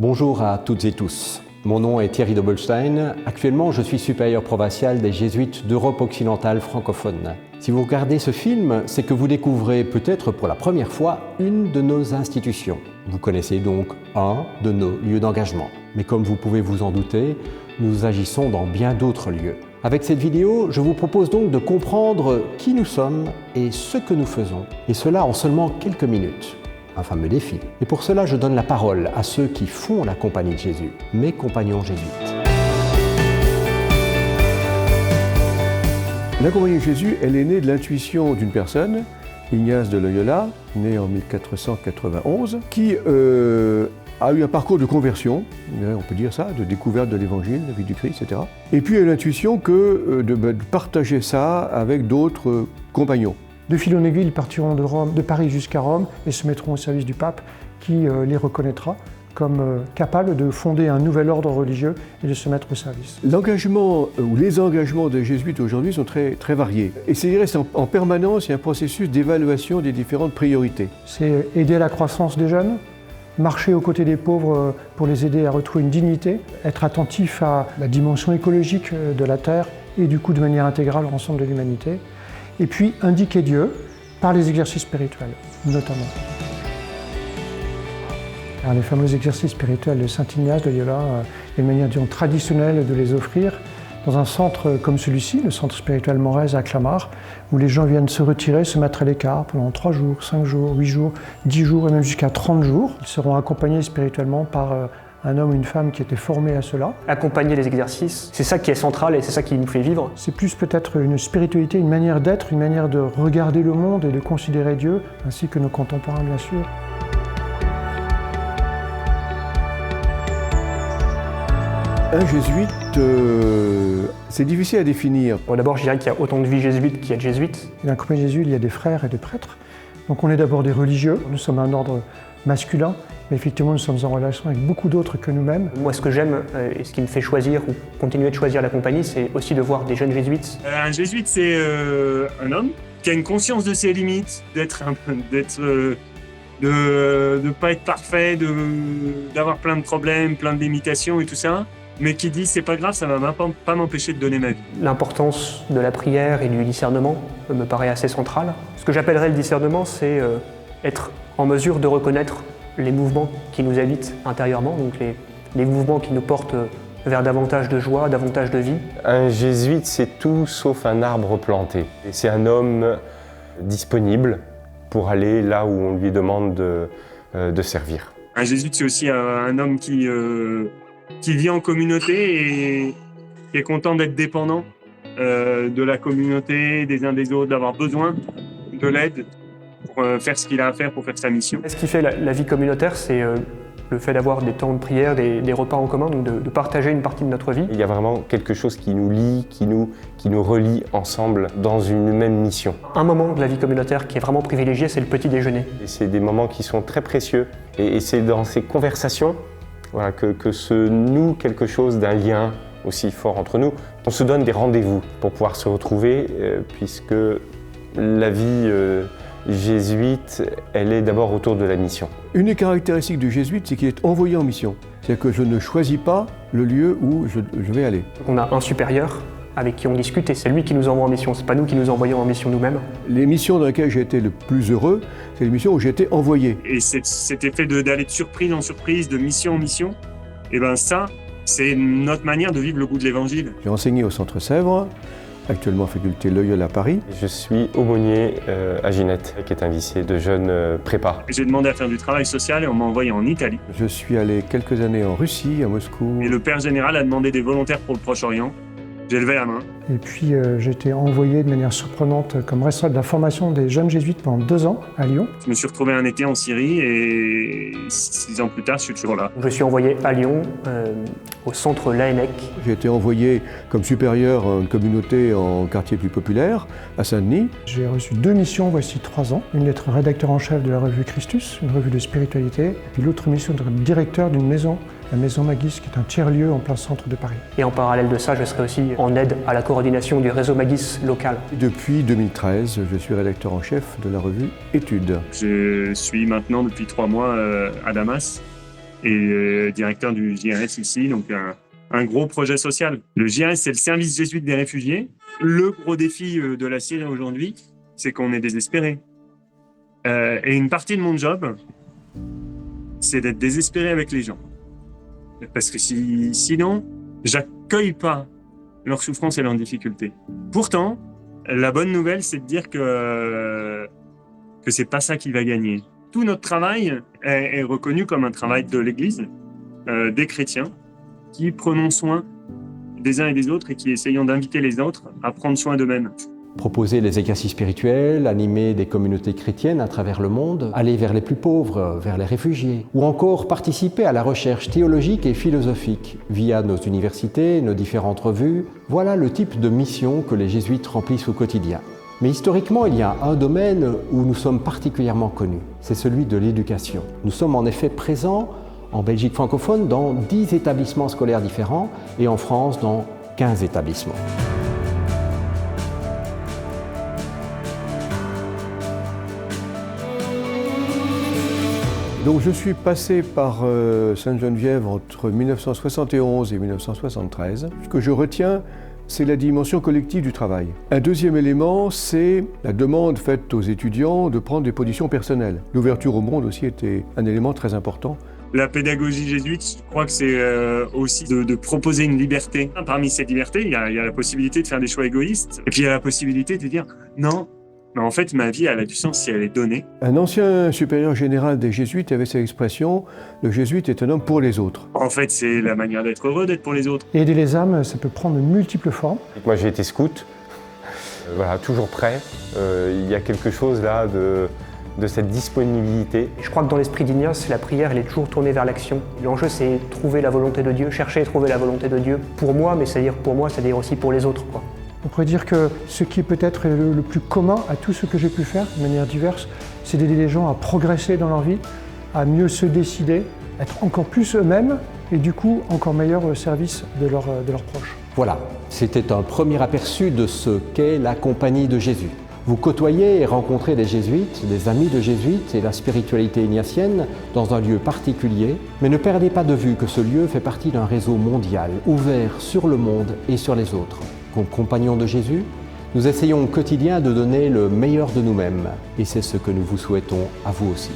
Bonjour à toutes et tous. Mon nom est Thierry Doppelstein. Actuellement, je suis supérieur provincial des Jésuites d'Europe occidentale francophone. Si vous regardez ce film, c'est que vous découvrez peut-être pour la première fois une de nos institutions. Vous connaissez donc un de nos lieux d'engagement. Mais comme vous pouvez vous en douter, nous agissons dans bien d'autres lieux. Avec cette vidéo, je vous propose donc de comprendre qui nous sommes et ce que nous faisons. Et cela en seulement quelques minutes. Un fameux défi. Et pour cela, je donne la parole à ceux qui font la Compagnie de Jésus, mes compagnons jésuites. La Compagnie de Jésus, elle est née de l'intuition d'une personne, Ignace de Loyola, né en 1491, qui a eu un parcours de conversion, on peut dire ça, de découverte de l'Évangile, de la vie du Christ, etc. Et puis elle a eu l'intuition de partager ça avec d'autres compagnons. De fil en aiguille, ils partiront de Paris jusqu'à Rome et se mettront au service du pape qui les reconnaîtra comme capables de fonder un nouvel ordre religieux et de se mettre au service. L'engagement ou les engagements des jésuites aujourd'hui sont très, très variés. Et c'est en permanence, il y a un processus d'évaluation des différentes priorités. C'est aider à la croissance des jeunes, marcher aux côtés des pauvres pour les aider à retrouver une dignité, être attentif à la dimension écologique de la Terre et du coup de manière intégrale l'ensemble de l'humanité. Et puis indiquer Dieu par les exercices spirituels, notamment. Alors, les fameux exercices spirituels de Saint Ignace de Loyola, il y a une manière disons, traditionnelle de les offrir dans un centre comme celui-ci, le centre spirituel Morez à Clamart, où les gens viennent se retirer, se mettre à l'écart pendant 3 jours, 5 jours, 8 jours, 10 jours et même jusqu'à 30 jours. Ils seront accompagnés spirituellement par un homme ou une femme qui était formé à cela. Accompagner les exercices, c'est ça qui est central et c'est ça qui nous fait vivre. C'est plus peut-être une spiritualité, une manière d'être, une manière de regarder le monde et de considérer Dieu, ainsi que nos contemporains bien sûr. Un jésuite, c'est difficile à définir. Bon, d'abord, je dirais qu'il y a autant de vie jésuite qu'il y a de jésuites. Dans la Compagnie de Jésus, il y a des frères et des prêtres. Donc on est d'abord des religieux, nous sommes un ordre masculin, mais effectivement nous sommes en relation avec beaucoup d'autres que nous-mêmes. Moi, ce que j'aime et ce qui me fait choisir ou continuer de choisir la compagnie, c'est aussi de voir des jeunes jésuites. Un jésuite, c'est un homme qui a une conscience de ses limites, de pas être parfait, d'avoir plein de problèmes, plein de limitations et tout ça, mais qui dit c'est pas grave, ça va pas m'empêcher de donner ma vie. L'importance de la prière et du discernement me paraît assez centrale. Ce que j'appellerais le discernement, c'est être en mesure de reconnaître les mouvements qui nous habitent intérieurement, donc les mouvements qui nous portent vers davantage de joie, davantage de vie. Un jésuite, c'est tout sauf un arbre planté. C'est un homme disponible pour aller là où on lui demande de servir. Un jésuite, c'est aussi un homme qui vit en communauté et qui est content d'être dépendant de la communauté, des uns des autres, d'avoir besoin de l'aide pour faire ce qu'il a à faire pour faire sa mission. Ce qui fait la vie communautaire, c'est le fait d'avoir des temps de prière, des repas en commun, donc de partager une partie de notre vie. Il y a vraiment quelque chose qui nous lie, qui nous relie ensemble dans une même mission. Un moment de la vie communautaire qui est vraiment privilégié, c'est le petit déjeuner. Et c'est des moments qui sont très précieux et c'est dans ces conversations voilà, que se noue quelque chose d'un lien aussi fort entre nous. On se donne des rendez-vous pour pouvoir se retrouver puisque la vie jésuite, elle est d'abord autour de la mission. Une des caractéristiques du jésuite, c'est qu'il est envoyé en mission. C'est-à-dire que je ne choisis pas le lieu où je vais aller. On a un supérieur avec qui on discute et c'est lui qui nous envoie en mission, c'est pas nous qui nous envoyons en mission nous-mêmes. Les missions dans lesquelles j'ai été le plus heureux, c'est les missions où j'ai été envoyé. Et cet effet d'aller de surprise en surprise, de mission en mission, et ben ça, c'est notre manière de vivre le goût de l'Évangile. J'ai enseigné au Centre Sèvres, actuellement faculté Loyola à Paris. Je suis aumônier à Ginette, qui est un lycée de jeunes prépa. J'ai demandé à faire du travail social et on m'a envoyé en Italie. Je suis allé quelques années en Russie, à Moscou. Et le père général a demandé des volontaires pour le Proche-Orient. J'ai levé la main. Et puis j'ai été envoyé de manière surprenante comme responsable de la formation des jeunes jésuites pendant 2 ans à Lyon. Je me suis retrouvé un été en Syrie et 6 ans plus tard, je suis toujours là. Je suis envoyé à Lyon, au centre Laennec. J'ai été envoyé comme supérieur à une communauté en quartier plus populaire, à Saint-Denis. J'ai reçu 2 missions voici 3 ans. Une d'être rédacteur en chef de la revue Christus, une revue de spiritualité, et puis l'autre mission d'être directeur d'une maison, la Maison Magis, qui est un tiers-lieu en plein centre de Paris. Et en parallèle de ça, je serai aussi en aide à la coordination du réseau Magis local. Depuis 2013, je suis rédacteur en chef de la revue Études. Je suis maintenant depuis 3 mois à Damas et directeur du JRS ici, donc un gros projet social. Le JRS, c'est le service jésuite des réfugiés. Le gros défi de la Syrie aujourd'hui, c'est qu'on est désespéré. Et une partie de mon job, c'est d'être désespéré avec les gens. Parce que sinon, j'accueille pas leur souffrance et leurs difficultés. Pourtant, la bonne nouvelle, c'est de dire que c'est pas ça qui va gagner. Tout notre travail est reconnu comme un travail de l'Église, des chrétiens, qui prenons soin des uns et des autres et qui essayons d'inviter les autres à prendre soin d'eux-mêmes. Proposer les exercices spirituels, animer des communautés chrétiennes à travers le monde, aller vers les plus pauvres, vers les réfugiés, ou encore participer à la recherche théologique et philosophique via nos universités, nos différentes revues. Voilà le type de mission que les jésuites remplissent au quotidien. Mais historiquement, il y a un domaine où nous sommes particulièrement connus, c'est celui de l'éducation. Nous sommes en effet présents en Belgique francophone dans 10 établissements scolaires différents et en France dans 15 établissements. Donc je suis passé par Sainte-Geneviève entre 1971 et 1973. Ce que je retiens, c'est la dimension collective du travail. Un deuxième élément, c'est la demande faite aux étudiants de prendre des positions personnelles. L'ouverture au monde aussi était un élément très important. La pédagogie jésuite, je crois que c'est aussi de proposer une liberté. Parmi ces libertés, il y a la possibilité de faire des choix égoïstes. Et puis il y a la possibilité de dire non, mais en fait ma vie, elle a du sens si elle est donnée. Un ancien supérieur général des jésuites avait cette expression « le jésuite est un homme pour les autres ». En fait, c'est la manière d'être heureux, d'être pour les autres. Et aider les âmes, ça peut prendre de multiples formes. Moi j'ai été scout, voilà, toujours prêt. Il y a quelque chose là de cette disponibilité. Je crois que dans l'esprit d'Ignace, la prière, elle est toujours tournée vers l'action. L'enjeu, c'est trouver la volonté de Dieu, chercher et trouver la volonté de Dieu pour moi, mais c'est-à-dire pour moi, c'est-à-dire aussi pour les autres, quoi. On pourrait dire que ce qui est peut-être le plus commun à tout ce que j'ai pu faire de manière diverse, c'est d'aider les gens à progresser dans leur vie, à mieux se décider, être encore plus eux-mêmes et du coup encore meilleurs au service de leurs proches. Voilà, c'était un premier aperçu de ce qu'est la compagnie de Jésus. Vous côtoyez et rencontrez des jésuites, des amis de jésuites et la spiritualité ignatienne dans un lieu particulier, mais ne perdez pas de vue que ce lieu fait partie d'un réseau mondial, ouvert sur le monde et sur les autres. Comme compagnons de Jésus, nous essayons au quotidien de donner le meilleur de nous-mêmes, et c'est ce que nous vous souhaitons à vous aussi.